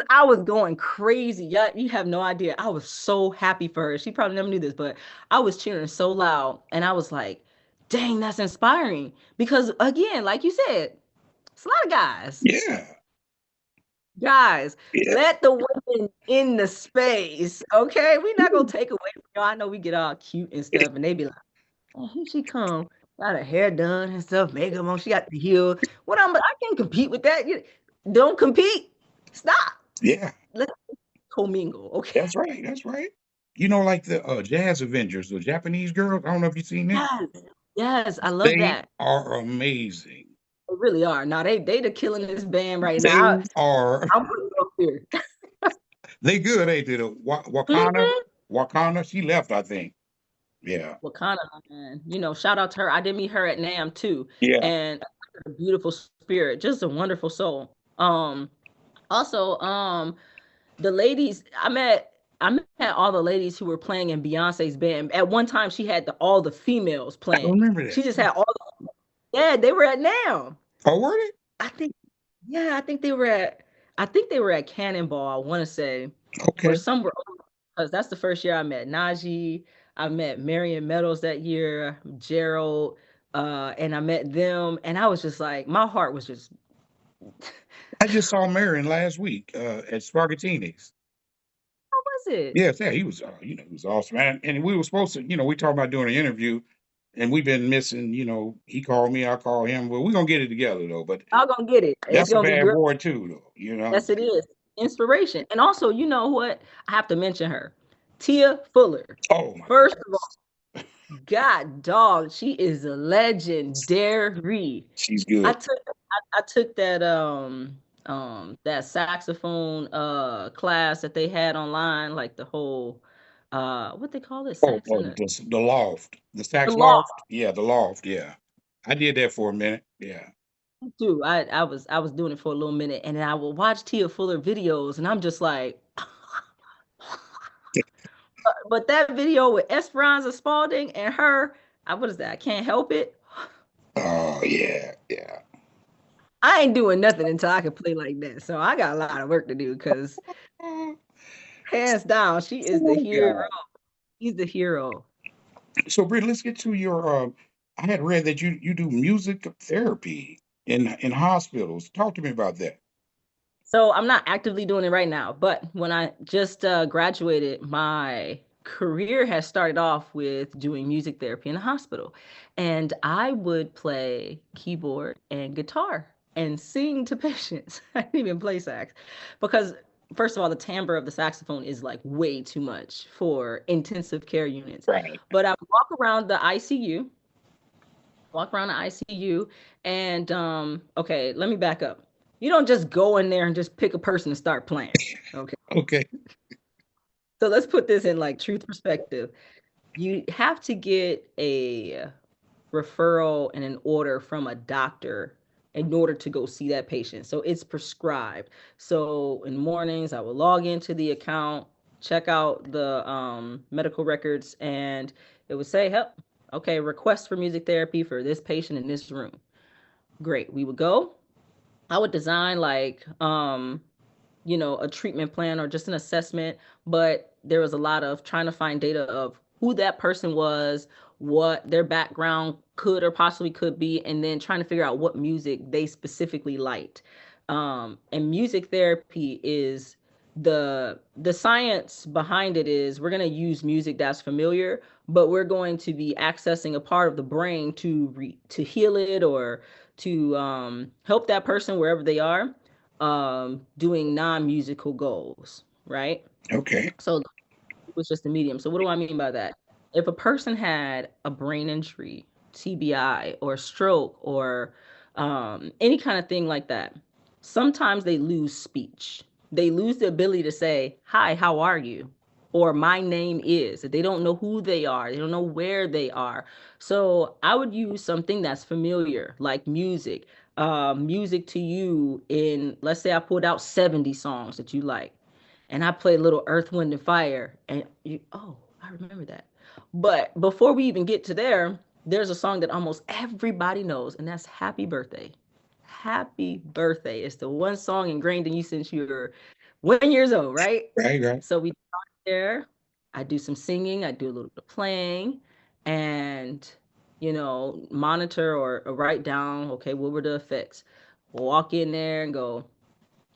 I was going crazy. Yeah, you have no idea. I was so happy for her. She probably never knew this, but I was cheering so loud and I was like, dang, that's inspiring. Because again, like you said, it's a lot of guys. Yeah, Guys, yeah, let the women in the space. Okay. We're not gonna take away from y'all. I know we get all cute and stuff, and they be like, oh, here she come. Got her hair done and stuff, makeup on. She got the heel. I can't compete with that. Don't compete. Stop. yeah. Let's commingle. Okay. That's right. That's right. Like the Jazz Avengers, the Japanese girls. I don't know if you've seen them. Yes. Yes. I love They that. are amazing. They really are. Now they the killing this band right They now. are. I'm putting it up here. They good, ain't they? The Wakana, Mhm. Wakana. She left, I think. Yeah, Wakanda, man. Shout out to her. I did meet her at NAM too. yeah. And a beautiful spirit, just a wonderful soul. Also, the ladies I met all the ladies who were playing in Beyonce's band. At one time she had all the females I playing. remember She that. just had yeah, they were at NAM. Oh, were they? I think yeah, I think they were at Cannonball, I want to say, or Okay. somewhere because that's the first year I met Najee. I met Marion Meadows that year, Gerald, and I met them, and I was just like, my heart was just I just saw Marion last week at Spargatini's. how was it? Yes, yeah, he was, he was awesome, and we were supposed to, we talked about doing an interview, and we've been missing. He called me, I called him. Well, we're gonna get it together though. But Y'all gonna get it. It's that's a gonna be bad great. boy too, though. Yes, it is. Inspiration. And also, you know what? I have to mention her. Tia Fuller. Oh my First of goodness, all, God dog, she is a legendary. she's I good. took I took that saxophone class that they had online, like the whole what they call it, Oh, sax in the the loft, the sax law loft. Yeah, the loft. Yeah, I did that for a minute. Yeah, too. I was doing it for a little minute and then I would watch Tia Fuller videos and I'm just like but that video with Esperanza Spalding and her, what is that? I can't help it. oh yeah, yeah. I ain't doing nothing until I can play like that. So I got a lot of work to do because Oh hands down, she is the my hero. God. He's the hero. So, Britt, let's get to your. I had read that you do music therapy in hospitals. Talk to me about that. So I'm not actively doing it right now, but when I just graduated, my career has started off with doing music therapy in a hospital. And I would play keyboard and guitar and sing to patients. I didn't even play sax because, first of all, the timbre of the saxophone is like way too much for intensive care units. Right. But I would walk around the ICU, and okay, let me back up. You don't just go in there and just pick a person and start playing. Okay. Okay. So let's put this in like truth perspective. You have to get a referral and an order from a doctor in order to go see that patient. So it's prescribed. So in mornings, I will log into the account. check out the medical records, and it would say, "Help, okay, request for music therapy for this patient in this room." Great. We would go. I would design like a treatment plan or just an assessment, but there was a lot of trying to find data of who that person was, what their background could or possibly could be, and then trying to figure out what music they specifically liked. And music therapy is the science behind it is we're going to use music that's familiar, but we're going to be accessing a part of the brain to heal it or to help that person wherever they are, doing non-musical goals, right? Okay. So it was just a medium. So what do I mean by that? If a person had a brain injury, TBI, or stroke, or any kind of thing like that, sometimes they lose speech. They lose the ability to say, "Hi, how are you?" Or "My name is." They don't know who they are. They don't know where they are. So I would use something that's familiar, like music. Music to you in, let's say I pulled out 70 songs that you like, and I played a little Earth, Wind, and Fire, and oh, I remember that. But before we even get to there, there's a song that almost everybody knows, and that's Happy Birthday. Happy Birthday. It's the one song ingrained in you since you were 1 years old, right? Right, right. So we start there. I do some singing, I do a little bit of playing, and monitor or write down, okay, what were the effects? Walk in there and go,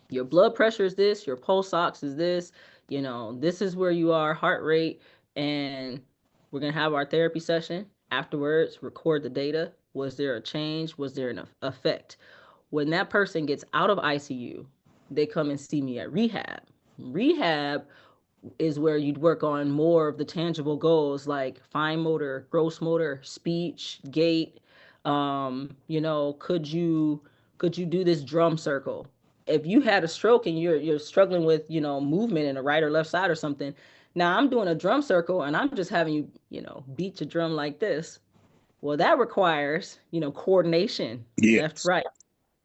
your blood pressure is this, your pulse ox is this, this is where you are, heart rate, and we're going to have our therapy session. Afterwards, record the data. Was there a change? Was there an effect? When that person gets out of ICU, they come and see me at rehab. Rehab is where you'd work on more of the tangible goals like fine motor, gross motor, speech, gait. Could you do this drum circle? If you had a stroke and you're struggling with movement in the right or left side or something, now I'm doing a drum circle and I'm just having you beat your drum like this. Well, that requires coordination, left, Yes. right,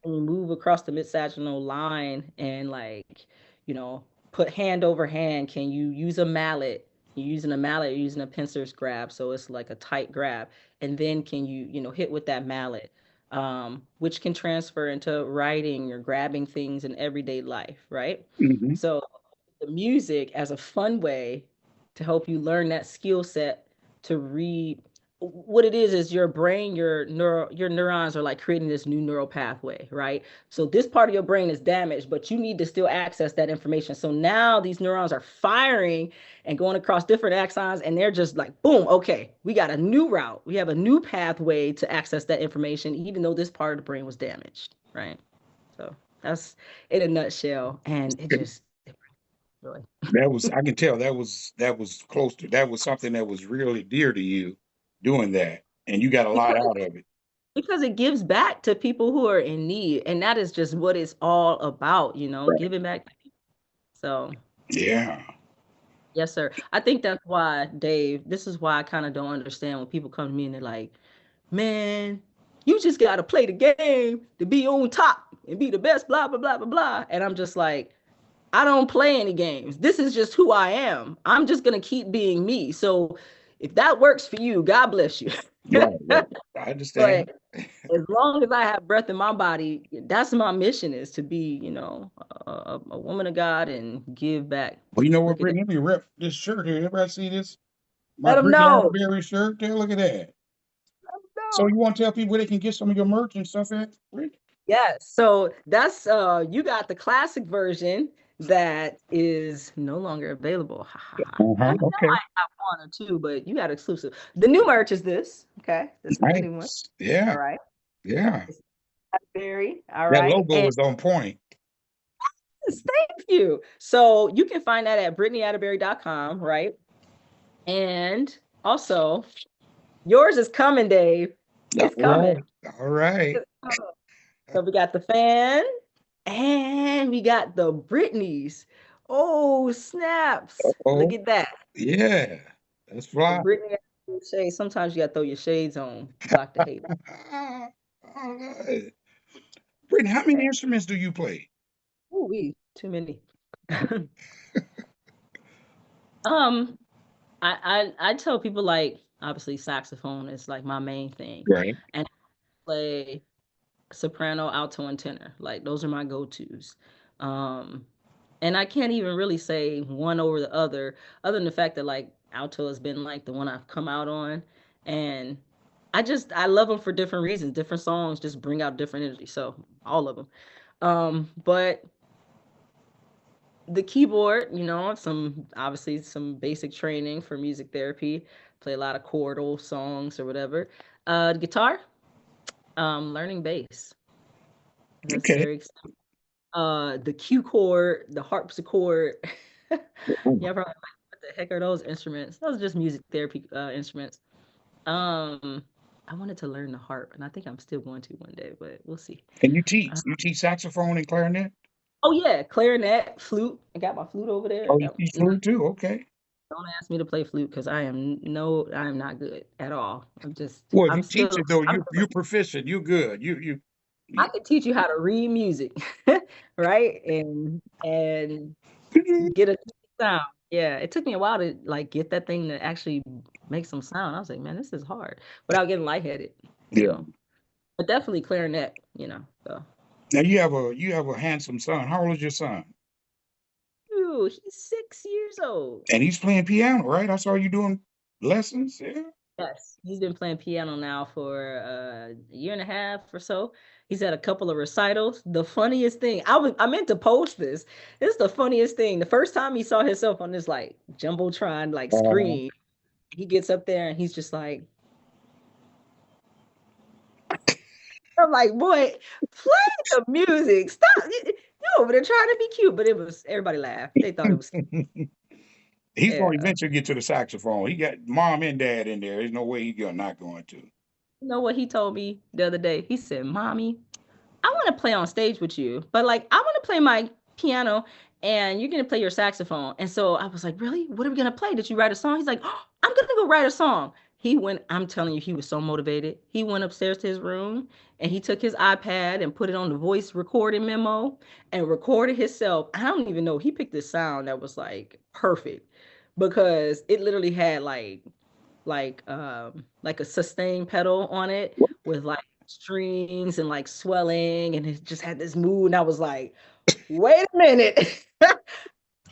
and you move across the mid-sagittal line and like, you know, put hand over hand. Can you use a mallet? You're using a mallet, you're using a pincer's grab, so it's like a tight grab. And then can you, hit with that mallet, which can transfer into writing or grabbing things in everyday life, right? Hmm. So the music as a fun way to help you learn that skill set to read. What it is your brain, your neurons are like creating this new neural pathway, right? So this part of your brain is damaged, but you need to still access that information. So now these neurons are firing and going across different axons, and they're just like, boom, okay, we got a new route, we have a new pathway to access that information, even though this part of the brain was damaged, right? So that's in a nutshell, and it just really, That was, I can tell that was close to, that was something that was really dear to you doing that. And you got a lot because out of it. because it gives back to people who are in need, and that is just what it's all about, Right. giving back. So Yeah. yes, sir. I think that's why, Dave, this is why I kind of don't understand when people come to me and they're like, "Man, you just got to play the game to be on top and be the best, blah blah blah blah blah." And I'm just like, I don't play any games. This is just who I am. I'm just gonna keep being me. So if that works for you, God bless you. Right, right. I understand. But as long as I have breath in my body, that's my mission, is to be, a woman of God and give back. Well, you know what, Look at that. Brittany? Let me rep this shirt here. Everybody see this? My Let them Brittany know. Atterberry shirt there. Look at that. Let 'em So know. you want to tell people where they can get some of your merch and stuff at, Britt? Yes. So that's you got the classic version that is no longer available. Ha ha ha. I Uh-huh. Okay. might have one or two, but you got exclusive. The new merch is this. Okay. This is the new one. Nice. Yeah. All right. Yeah. It's Berry. All That right. logo And is on point. yes, thank you. So you can find that at BrittanyAtterberry.com, right? And also, yours is coming, Dave. All It's coming. right. All right. It's coming. So we got the fan and we got the Britneys. Oh, snaps. Look Oh, at that. yeah. That's The fly. Britney shades. Sometimes you gotta throw your shades on, Dr. Hater. All right. Brittany, how many instruments do you play? Ooh, too many. Um, I tell people like obviously saxophone is like my main thing, Right. and I play soprano, alto, and tenor. Like those are my go-tos. Um, and I can't even really say one over the other than the fact that like alto has been like the one I've come out on, and I love them for different reasons. Different songs just bring out different energy. So all of them. But the keyboard, some obviously some basic training for music therapy. Play a lot of chordal songs or whatever. The guitar, learning bass. That's Okay. very the Q chord, the harpsichord. Oh, Yeah, probably like, what the heck are those instruments? Those are just music therapy instruments. Um, I wanted to learn the harp, and I think I'm still going to one day, but we'll see. and you teach? Uh, You teach saxophone and clarinet? oh yeah, clarinet, flute. I got my flute over there. Oh, you teach flute too? Okay. Don't ask me to play flute because I am not good at all. Well, if I'm you teach still, it though, I'm you're still you're proficient. You're good. I You could teach you how to read music, right? And get a sound. Yeah, it took me a while to like get that thing to actually make some sound. I was like, man, this is hard without getting lightheaded, you yeah. know. But definitely clarinet, So, Now you have a handsome son. How old is your son? ooh, he's 6 years old. And he's playing piano, right? I saw you doing lessons. Yeah. Yes, he's been playing piano now for a year and a half or so. He's had a couple of recitals. The funniest thing, I meant to post this. This is the funniest thing. The first time he saw himself on this like jumbotron like Uh, screen, he gets up there and he's just like, I'm like, boy, play the music. Stop. You over there trying to be cute, but everybody laughed. They thought it was cute. he's going to Yeah. eventually get to the saxophone. He got mom and dad in there. There's no way he's not going to. You know what he told me the other day? He said, Mommy, I want to play on stage with you, but like I want to play my piano and you're gonna play your saxophone. And so I was like, really? What are we gonna play? Did you write a song? He's like, oh, I'm gonna go write a song. I'm telling you, he was so motivated. He went upstairs to his room and he took his iPad and put it on the voice recording memo and recorded himself. I don't even know. He picked this sound that was like perfect because it literally had like a sustain pedal on it with like strings and like swelling and it just had this mood and I was like, wait a minute.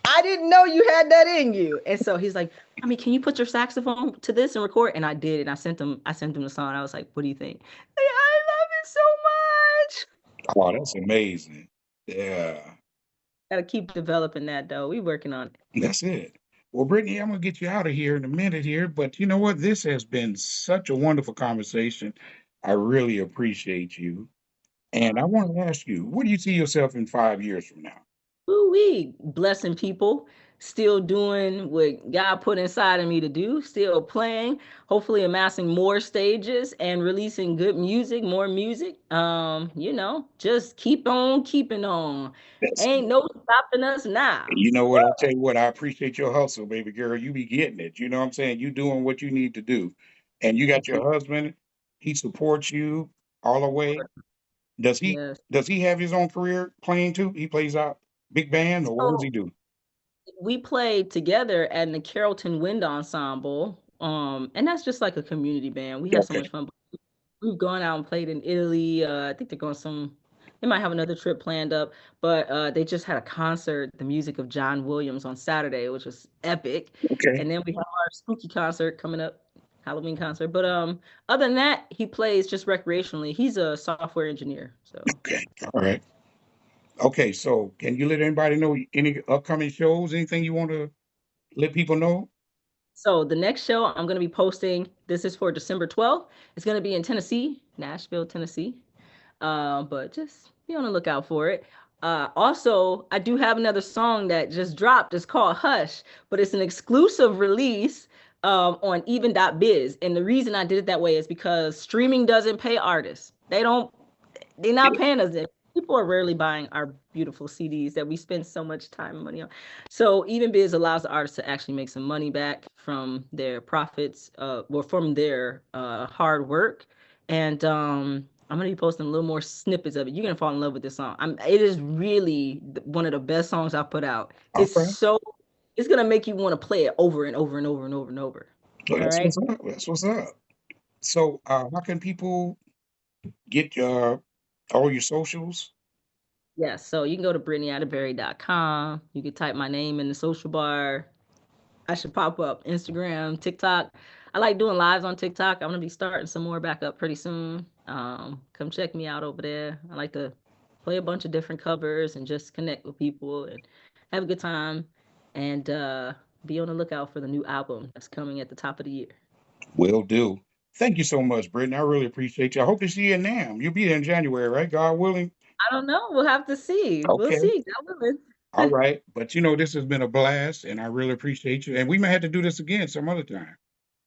I didn't know you had that in you. And so he's like, I mean, can you put your saxophone to this and record? And I did, and I sent him the song. I was like, what do you think? Like, I love it so much. Oh, that's amazing. Yeah, Gotta keep developing that though. We working on it. that's it. Well, Brittany, I'm going to get you out of here in a minute here, but you know what? This has been such a wonderful conversation. I really appreciate you. And I want to ask you, where do you see yourself in 5 years from now? Ooh-wee, blessing people, still doing what God put inside of me to do, still playing, hopefully amassing more stages and releasing good music, more music. Just keep on keeping on. That's Ain't no stopping us now. You know what? I tell you what, I appreciate your hustle, baby girl. You be getting it. You know what I'm saying? You doing what you need to do. And you got your husband, he supports you all the way. Does he Yes. does he have his own career playing too? He plays out big band or what does So he do? we played together at the Carrollton Wind Ensemble. And that's just like a community band. We have so Okay. much fun. We've gone out and played in Italy. I think they're going some. They might have another trip planned up, but they just had a concert, the music of John Williams on Saturday, which was epic. Okay. And then we have our spooky concert coming up, Halloween concert. But other than that, he plays just recreationally. He's a software engineer, so. Okay. All right. Okay. So can you let anybody know any upcoming shows, anything you want to let people know? So the next show I'm going to be posting. This is for December 12th. It's going to be in Tennessee, Nashville, Tennessee. But just be on the lookout for it. Also, I do have another song that just dropped. It's called Hush, but it's an exclusive release on even.biz. And the reason I did it that way is because streaming doesn't pay artists. They're not paying us. People are rarely buying our beautiful CDs that we spend so much time and money on. So even biz allows the artists to actually make some money back from their profits, or from their hard work. And I'm gonna be posting a little more snippets of it. You're gonna fall in love with this song. It is really one of the best songs I've put out. All right. it's gonna make you want to play it over and over and over and over and over. Oh, All that's right. what's up. That's what's up. So, how can people get all your socials? Yes. So you can go to BrittanyAtterberry.com. You can type my name in the social bar. I should pop up Instagram, TikTok. I like doing lives on TikTok. I'm gonna be starting some more back up pretty soon. Come check me out over there. I like to play a bunch of different covers and just connect with people and have a good time. And be on the lookout for the new album that's coming at the top of the year. Will do. Thank you so much, Brittany. I really appreciate you. I hope to see you in NAMM. You'll be there in January, right? God willing. I don't know. We'll have to see. We'll Okay. see. God willing. All right. But this has been a blast, and I really appreciate you. And we may have to do this again some other time.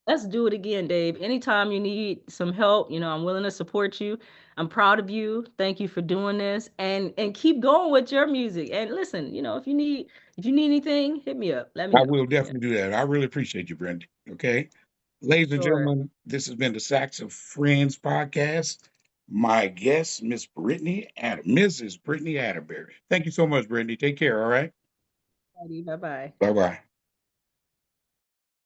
Let's do it again, Dave. Anytime you need some help, I'm willing to support you. I'm proud of you. Thank you for doing this, and keep going with your music. And listen, if you need anything, hit me up. Let me I know. will Yeah, definitely do that. I really appreciate you, Brenda. Okay. Ladies and sure. gentlemen, this has been the Saxofriends podcast. My guest, Mrs. Brittany Atterberry. Thank you so much, Brittany. Take care. All right. Bye bye. Bye bye.